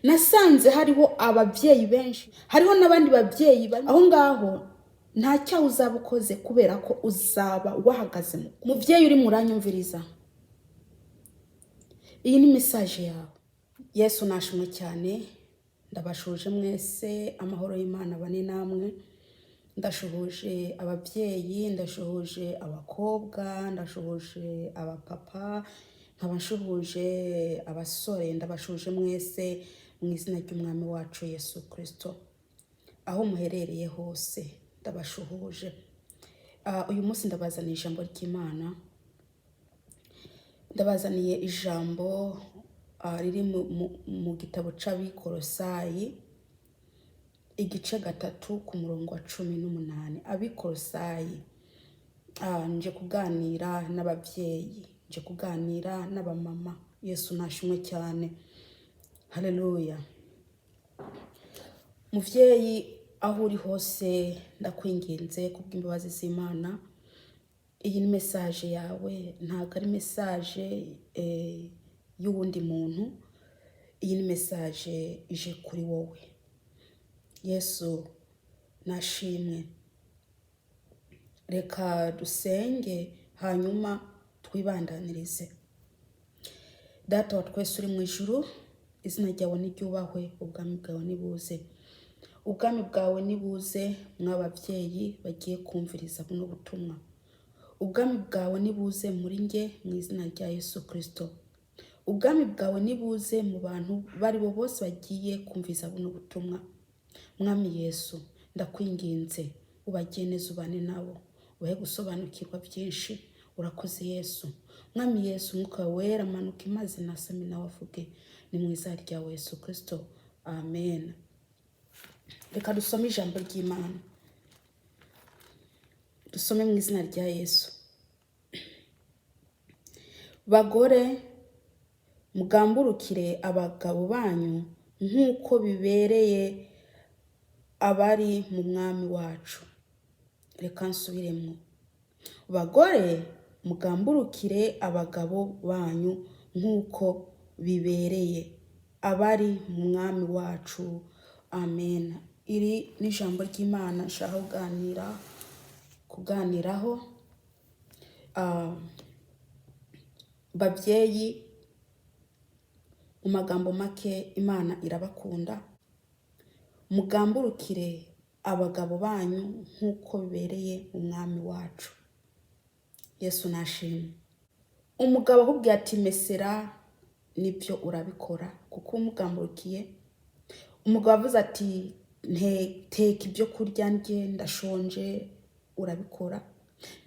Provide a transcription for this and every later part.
nasanze hariho ababyeyi benshi, hariho n'abandi babyeyi aho ngaho nta cyaha uzaba ukoze kubera ko uzaba wahagaze. Mubyeyi uri muranyumviriza, iyi ni message yawe. Yesu nashimwe cyane, ndabashuje mwese, amahoro y'Imana bane namwe. Ndashuhuje ababyeyi, ndashuhuje abakobwa, ndashuhuje abapapa, nkabashuhuje abasore, ndabashuje mwese mu izina ry'umwami wacu Yesu Kristo. Aho muherereye hose ndabashuhuje. Uyu munsi ndabazaniye ijambo ry'Imana. Ndabazaniye ijambo riri mu gitabo c'Abikolosayi igice 3 ku murongo wa 18. Abikolosayi, nje kuganira n'ababyeyi, nje kuganira n'abamama. Yesu nashimwe cyane, haleluya. Muvyeyi aho uri hose ndakwinginze kubw'imbabazi z'Imana, iyi ni message yawe, ntago ari message y'uwundi muntu. Iyi ni message ije kuri wowe. Yesu nashimwe. Reka dusenge hanyuma twibandanirize. Data wa twese uri mu ijuru, izina ryawe niryubahwe, ubwami bwawe nibuze. Ubwami bwawe nibuze mw'ababyeyi bagiye kumviriza buno butumwa. Ubwami bwawe nibuze muri nge mu izina rya Yesu Kristo. Ubwami bwawe nibuze mu bantu bari bo bose bagiye kumviriza buno butumwa. Mwami Yesu, ndakwinginze ubageneze ubane nabo, ubahe gusobanukirwa byinshi. Urakoze Yesu. Mwami Yesu, Mwuka wera manuka imaze nasame nawe avuge, ni mu izina rya Yesu Kristo, amen. Reka dusome ijambo ry'Imana. Dusome mu izina rya Yesu. Bagore, mugamburukire abagabo banyu nk'uko bibereye abari mu mwami wacu. Reka nsubiremo. Bagore, mugamburukire abagabo banyu nk'uko bibereye abari mu mwami wacu, amen. Iri ni ijambo ry'Imana nshaka kuganiraho. Babyeyi, mu magambo make, Imana irabakunda. Mugamburukire abagabo banyu nk'uko bibereye umwami wacu. Yesu nashimwe. Umugabo ahubwiye ati mesera, nibyo urabikora kuko umugamburukiye. Umugabo avuze ati teka ibyo kurya ndye, ndashonje, urabikora.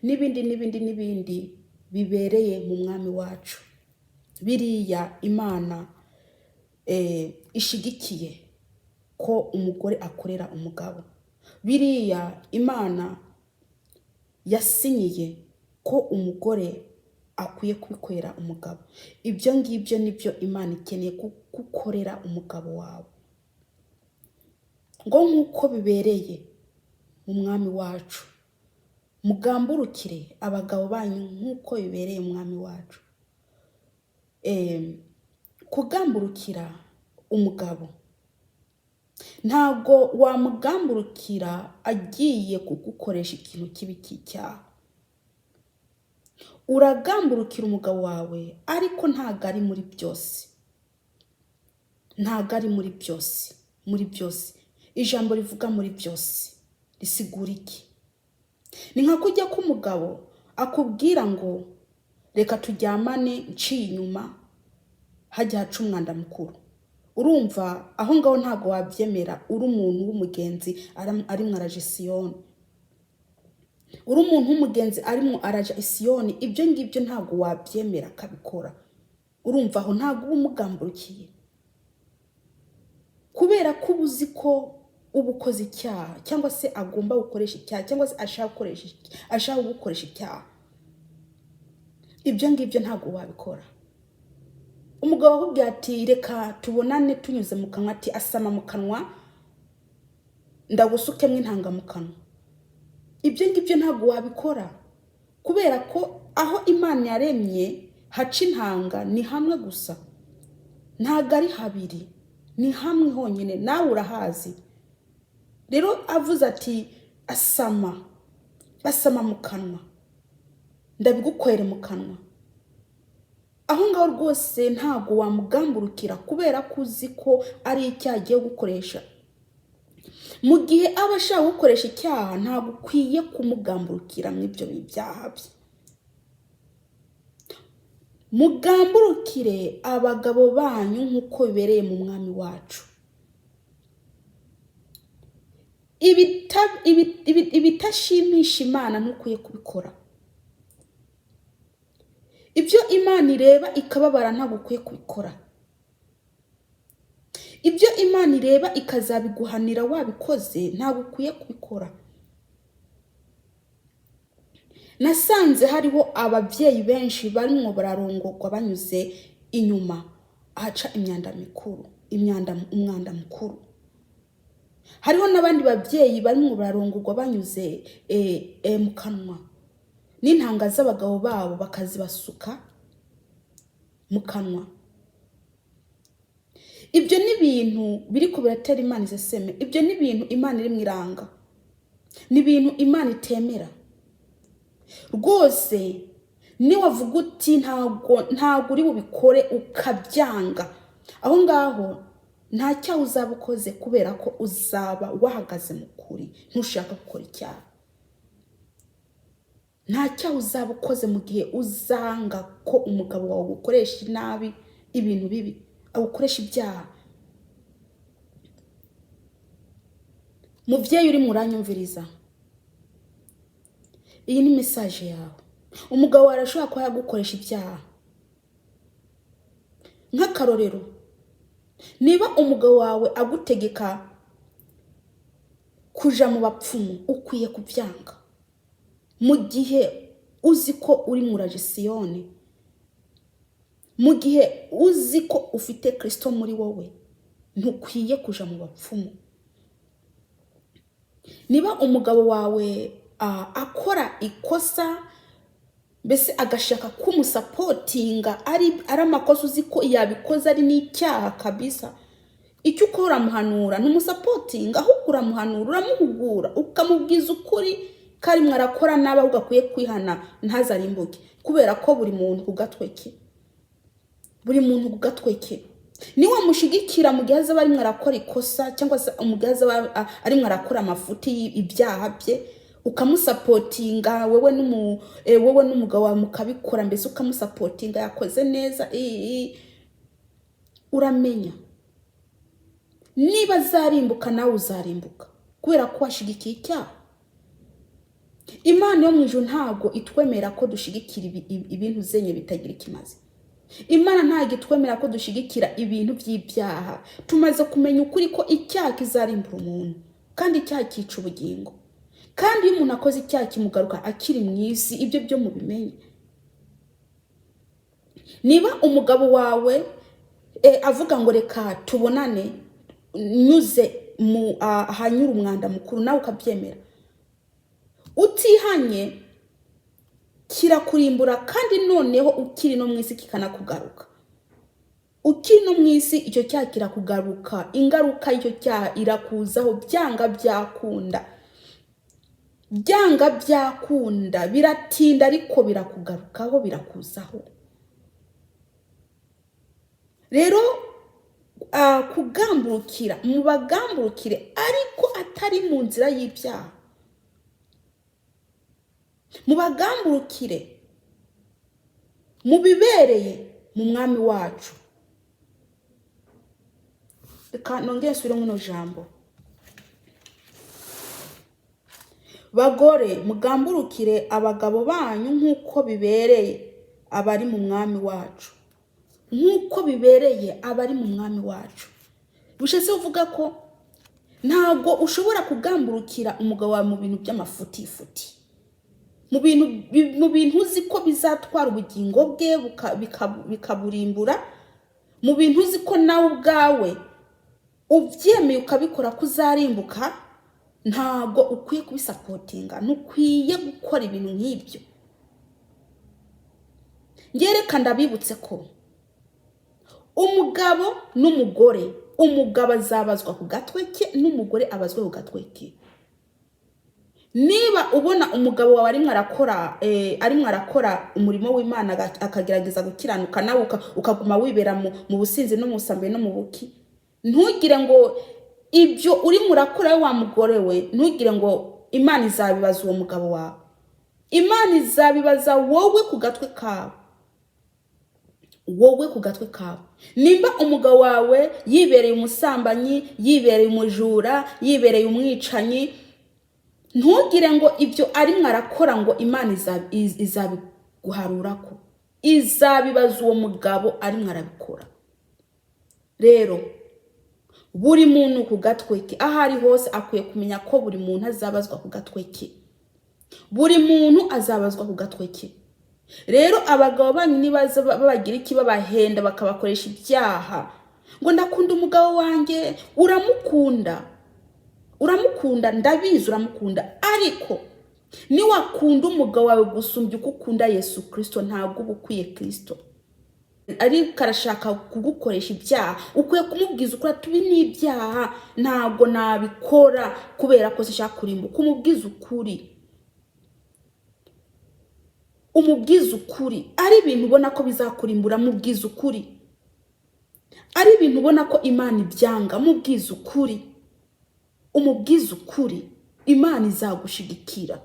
N'ibindi bibereye mu mwami wacu. Biriya Imana ishigikiye ko umugore akorera umugabo. Biriya Imana yasinyiye ko umugore akwiye kwikorera umugabo. Ibyo ngibyo nibyo Imana ikeneye gukorera umugabo wawe. Ngo nk'uko bibereye mu mwami wacu. Mugamburukire abagabo banyu nk'uko bibereye umwami wacu. Kugamburukira umugabo, ntago wamugamburukira agiye kugukoresha ikintu kibi cy'icyaha. Uragamburukira umugabo wawe, ariko ntago ari muri byose. Ntago ari muri byose. Muri byose, ijambo rivuga muri byose risigura iki? Ni nka kujya k'umugabo akubwira ngo reka turyamane nciye inyuma hajya haca umwanda mukuru. Urumva aho ngaho ntago wabyemera. Uri umuntu w'umugenzi arimo araje Siyoni. Uri umuntu w'umugenzi arimo araje Siyoni. Ibyo ngibyo ntago wabyemera akabikora. Urumva aho ntago uba umugamburukiye, kubera ko ubuzi ko ubukoze icyaha cyangwa se agomba gukoresha icyaha cyangwa se ashaka gukoresha icyaha. Ibyo ngibyo ntago wabikora. Umugabo ahubwiye ati reka tubonane tunyuze mu kanwa, ati asama mu kanwa ndagusukemwe intanga mu kanwa. Ibyo ngibyo ntago wabikora, kubera ko aho Imana yaremye haca intanga ni hamwe gusa, ntago ari habiri. ni hamwe honyine, nawe urahazi. Rero avuze ati basama mu kanwa, ndabigukwere mu kanwa. Aho ngaho rwose ntabwo wamugamburukira kubera ko uzi ko ari icyaha agiye gukoresha. Mu gihe aba ashaka gukoresha icyaha ntabwo ukwiye kumugamburukira mu ibyo byaha bye. Mugamburukire abagabo banyu nk'uko bibereye mu mwami wacu. Ibitashimisha Imana ntukwiye kubikora. Ibyo Imana ireba ikababara ntabwo ukwiye kubikora. Ibyo Imana ireba ikazabiguhanira wabikoze ntabwo ukwiye kubikora. Nasanze hariho ababyeyi benshi barimo bararongorwa banyuze inyuma ahaca umwanda mukuru. Hariho n'abandi babyeyi barimo bararongorwa banyuze mu kanwa, n'intanga z'abagabo babo bakazibasuka mu kanwa. Ibyo ni ibintu biri kubiratera Imana izeseme. Ibyo ni ibintu Imana iri mwiranga, ni ibintu Imana itemera. Rwose niwavuga uti ntabwo uri bubikore ukabyanga, aho ngaho nta cyaha uzaba ukoze kubera ko uzaba wahagaze mu kuri, ntushaka gukora icyaha. Nta cyaha uzaba ukoze mu gihe uzanga ko umugabo wawe gukoresha nabi ibintu bibi, agukoresha ibyaha. Mubyeyi uri muranyumviriza, iyi ni message yawe. Umugabo wawe arashobora kuba yagukoresha ibyaha. Nk'akarorero, niba umugabo wawe agutegeka kuja mu bapfumu, ukwiye kubyanga. Mu gihe uzi ko uri mu rajisiyone, mu gihe uzi ko ufite Kristo muri wowe, ntukwiye kuja mu bapfumu. Niba umugabo wawe akora ikosa, mbese agashaka kumusapotinga ari amakosa uzi ko yabikoze ari n'icyaha kabisa, icyo ukora uramuhanura, ntumusapotinga, ahubwo uramuhanura, uramuhugura, ukamubwiza ukuri kari mwarakora nabi ugakwiye kwihana ntazarimbuke, kubera ko buri muntu ku gatwe ke. Niwe mushigikira mu gihe azaba ari mwarakora ikosa, cyangwa se mu gihe azaba ari mwarakora amafuti ibyaha bye, ukamusapotinga wewe n'umugabo wawe mukabikora, mbese ukamusapotinga yakoze neza. Uramenya niba azarimbuka nawe uzarimbuka kubera ko washigikiye icyaha. Imana yo mu ijuru ntabwo itwemera ko dushigikira ibintu zenye bitagira ikimazi. Imana ntabwo itwemera ko dushigikira ibintu by'ibyaha. Tumaze kumenya ukuri ko icyaha kizarimbura umuntu, kandi icyaha cyica ubugingo. Kandi iyo umuntu akoze icyaha kimugaruka akiri mu isi, ibyo byo mubimenye. Niba umugabo wawe avuga ngo reka tubonane nyuze ahanyura umwanda mukuru, nawe ukabyemera, utihanye kirakurimbura, kandi noneho ukiri no mu isi kikanakugaruka. Ukiri no mu isi icyo cyaha kirakugaruka, ingaruka y'icyo cyaha irakuzaho byanga byakunda, biratinda ariko birakugarukaho, birakuzaho. Rero kugamburukira, mubagamburukire ariko atari mu nzira y'ibyaha. Mubagamburukire mubibereye mu mwami wacu. Reka nongere nsubire muno jambo. Bagore, mugamburukire abagabo banyu nk'uko bibereye abari mu mwami wacu. Nk'uko bibereye abari mu mwami wacu. Bishatse uvuga ko ntabwo ushobora kugamburukira umugabo wawe mu bintu by'amafutifuti, mu bintu uzi ko bizatwara ubugingo bwe bikaburimbura, mu bintu uzi ko nawe ubwawe ubyemeye ukabikora kuzarimbuka. Ntabwo ukwiye kubisapotinga, ntukwiye gukora ibintu nk'ibyo. Ngereka ndabibutse ko umugabo n'umugore umugabo azabazwa ku gatwe ke n'umugore abazwe ku gatwe ke. Niba ubona umugabo wawe arimo arakora umurimo w'Imana akagerageza gukiranuka nawe ukaguma wibera mu businzi no mu busambanyi no mu buki, ntugire ngo ibyo uri murakora wa mugore we, ntugire ngo Imana izabibaza uwo mugabo wawe. Imana izabibaza wowe ku gatwe kawe. Wowe ku gatwe kawe. Nimba umugabo wawe yibereye umusambanyi, yibereye umujura, yibereye umwicanyi, ntugire ngo ibyo arimo arakora ngo Imana izabiguharurako. Izabibaza uwo mugabo arimo arabikora. Rero buri muntu ku gatwe ke, ahari hose akwiye kumenya ko buri muntu azabazwa ku gatwe ke. Buri muntu azabazwa ku gatwe ke. Rero abagabo banyu nibaza babagira iki, babahenda bakabakoresha ibyaha ngo ndakunda umugabo wanjye, uramukunda ndabizi uramukunda, ariko ni wakunda umugabo wawe gusumbya uko ukunda Yesu Kristo, ntabwo uba ukwiye Kristo. Ariko arashaka kugukoresha ibyaha, ukwiye kumubwiza ukuri ati ibi ni ibyaha, ntabwo nabikora kubera ko sishaka kurimbuka. Umubwiza ukuri, umubwiza ukuri. Ari ibintu ubona ko bizakurimbura, mubwiza ukuri. Ari ibintu ubona ko Imana ibyanga, mubwiza ukuri. Umubwiza ukuri, Imana izagushigikira.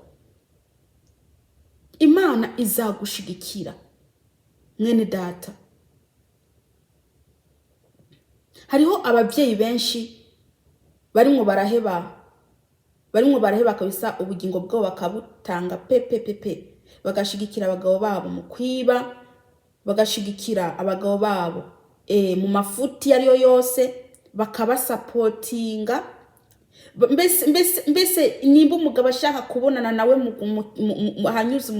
Imana izagushigikira. Mwene data, hariho ababyeyi benshi barimo baraheba kabisa ubugingo bwabo bakabutanga pepe, bagashigikira abagabo babo mu kwiba, bagashigikira abagabo babo mu mafuti ariyo yose, bakabasapotinga. Mbese nimba umugabo ashaka kubonana nawe hanyuze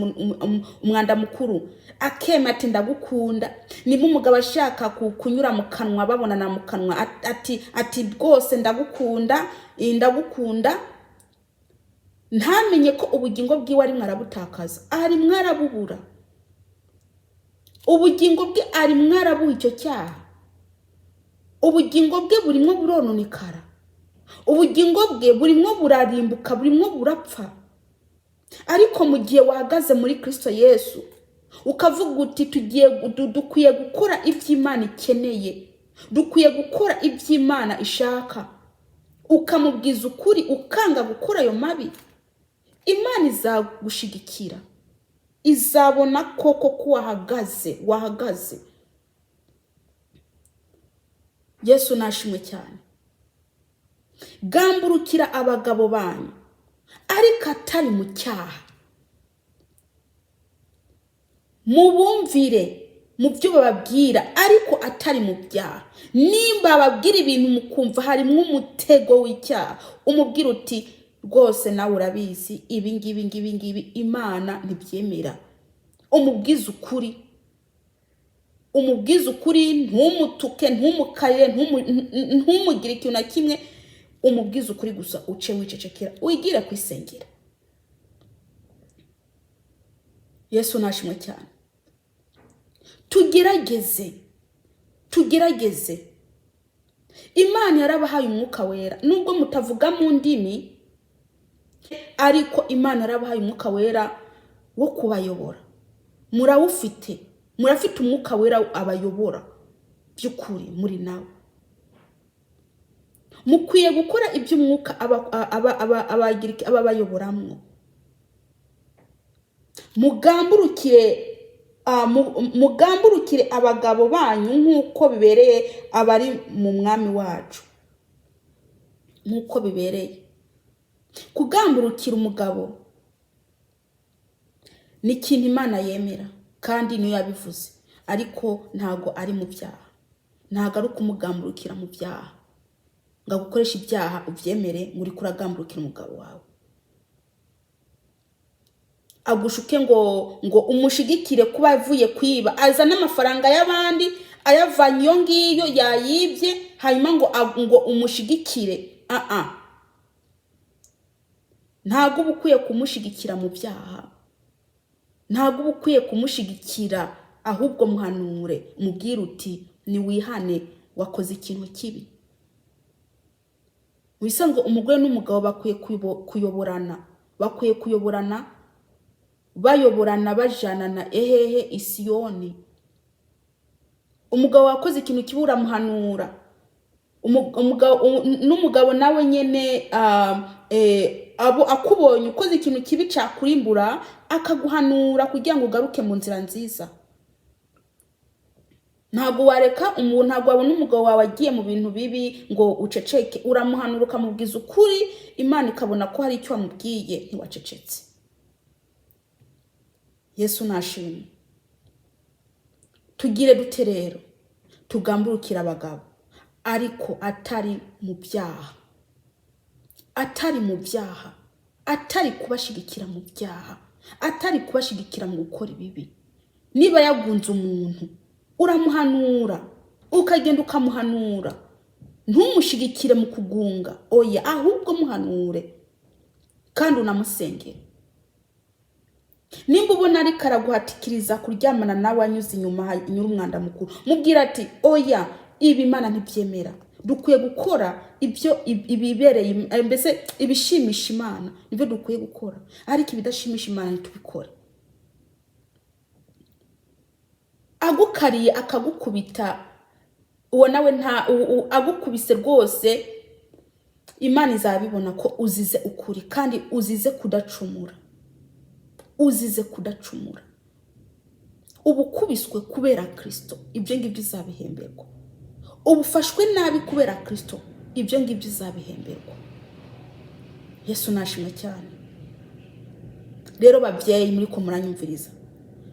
umwanda mukuru akema ati ndagukunda. Nimba umugabo ashaka kunyura mu kanwa babonana mu kanwa ati rwose ndagukunda, ntamenye ko ubugingo bwiwe ari mwarabutakaza, ari mwarabubura. Ubugingo bwe ari mwarabuha icyo cyaha. Ubugingo bwe burimo burononekara. Ubugingo bwe burimo burarimbuka, burimo burapfa. Ariko mu gihe wahagaze muri Kristo Yesu ukavuga uti dukwiye gukora iby'Imana ikeneye, dukwiye gukora iby'Imana ishaka, ukamubwiza ukuri, ukanga gukora ayo mabi, Imana izagushigikira. Izabona koko ko wahagaze. Yesu nashimwe cyane. Gamburukira abagabo banyu, ariko atari mu cyaha. Mubumvire mu byo bababwira, ariko atari mu byaha. Nimba bababwira ibintu mukumva harimo umutego w'icyaha, umubwira uti rwose nawe urabizi ibi ngibi Imana ntibyemera. Umubwiza ukuri, ntumutuke, ntumukarire, ntumugire ikintu na kimwe. Umubwiza ukuri gusa, uce wicecekera, wigire kwisengera. Yesu nashimwe cyane. Tugerageze. Imana yarabahaye umwuka wera, nubwo mutavuga mu ndimi, ariko Imana yarabahaye umwuka wera wo kubayobora. Murafite umwuka wera abayobora by'ukuri muri nawe. Mukwiye gukora iby'umwuka ababayoboramwo. Mugamburukire abagabo banyu nk'uko bibereye abari mu mwami wacu. Nk'uko bibereye. Kugamburukira umugabo ni ikintu Imana yemera kandi niyo yabivuze, ariko ntago ari mu byaha. Ntago ari kumugamburukira mu byaha ngo gukoresha ibyaha ubyemere muri kuragamburukira umugabo wawe. Agushuke ngo umushigikire kuba avuye kwiba, azana amafaranga y'abandi ayavanye iyo ngiyo yayibye, hanyuma ngo umushigikire. Ntago ubukwiye kumushigikira mu byaha, ntago ubukwiye kumushigikira, ahubwo muhanure, mubwire uti ni wihane, wakoze ikintu kibi. Bisanzwe umugore n'umugabo bakwiye kuyoborana, bakwiye kuyoborana, bayoborana bajanana ehehe Isiyoni. Umugabo wakoze ikintu kibura muhanura, n'umugabo nawe nyene abo akubonye ukoze ikintu kibi cakurimbura akaguhanura kugira ngo ugaruke mu nzira nziza. Ntabwo wareka umuntu, ntabwo wabona umugabo wawe agiye mu bintu bibi ngo uceceke, uramuhanura ukamubwiza ukuri, Imana ikabona ko hari icyo wamubwiye ntiwacecetse. Yesu nashimwe. Tugire dute rero? Tugamburukira abagabo, ariko atari mu byaha. Atari mu byaha, atari kubashigikira mu byaha, atari kubashigikira mu gukora ibibi. Niba yagunze umuntu, uramuhanura, ukagenda ukamuhanura, ntumushigikire mu kugunga, oya, ahubwo muhanure kandi unamusengere. Nimba ubona ari karaguhatikiriza kuryamana nawe anyuze inyuma umwanda mukuru, mubwira ati oya, ibi Imana ntibyemera, dukwiye gukora ibyo ibibereye, mbese ibishimisha Imana nibyo dukwiye gukora, ariko ibidashimisha Imana ntitubikore. Agukariye akagukubita, uwo nawe agukubise rwose, Imana izabibona ko uzize ukuri kandi uzize kudacumura. Uzize kudacumura. Ubukubiswe kubera Kristo, ibyo ngibyo izabihemberwa. Ubufashwe nabi kubera Kristo, ibyo ngibyo izabihemberwa. Yesu nashimwe cyane. Rero babyeyi muri ko muranyumviriza,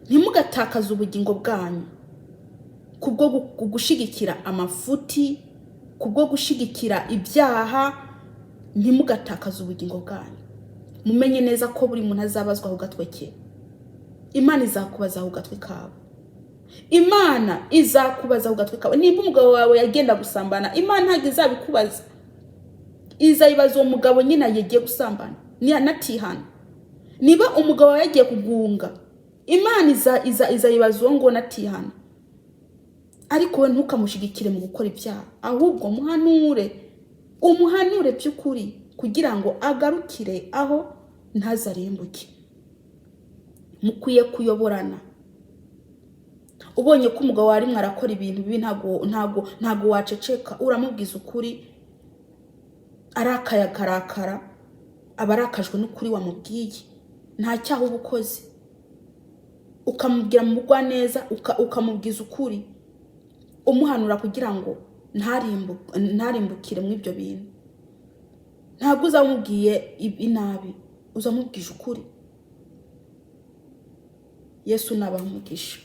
ntimugatakaza ubugingo bwanyu kubwo gushigikira amafuti, kubwo gushigikira ibyaha, ntimugatakaza ubugingo bwanyu. Mumenye neza ko buri muntu azabazwa ku gatwe ke. Imana izakubaza ku gatwe kawe. Imana izakubaza ku gatwe kawe. Niba umugabo wawe yagenda gusambana, Imana ntabwo izabikubaza. Izayibaza uwo mugabo nyine yagiye gusambana, natihana. Niba umugabo wawe yagiye kugunga, Imana izayibaza uwo ngo natihana. Ariko we ntukamushigikire mu gukora ibyaha, ahubwo umuhanure by'ukuri kugira ngo agarukire aho ntazarembuke. Mukwiye kuyoborana. Ubonye ko umugabo wari mwarakora ibintu bibi, ntago waceceka, uramubwiza ukuri, arakayakarara, abarakajwe n'ukuri wamubwiye, nta cyaha ubukoze. Ukamubwira mu bugwa neza, ukamubwiza ukuri, umuhanura kugira ngo ntarimbukire mu ibyo bintu. Ntabwo uzamubwiye inabi, uzamubwije ukuri. Yesu nabamugisha.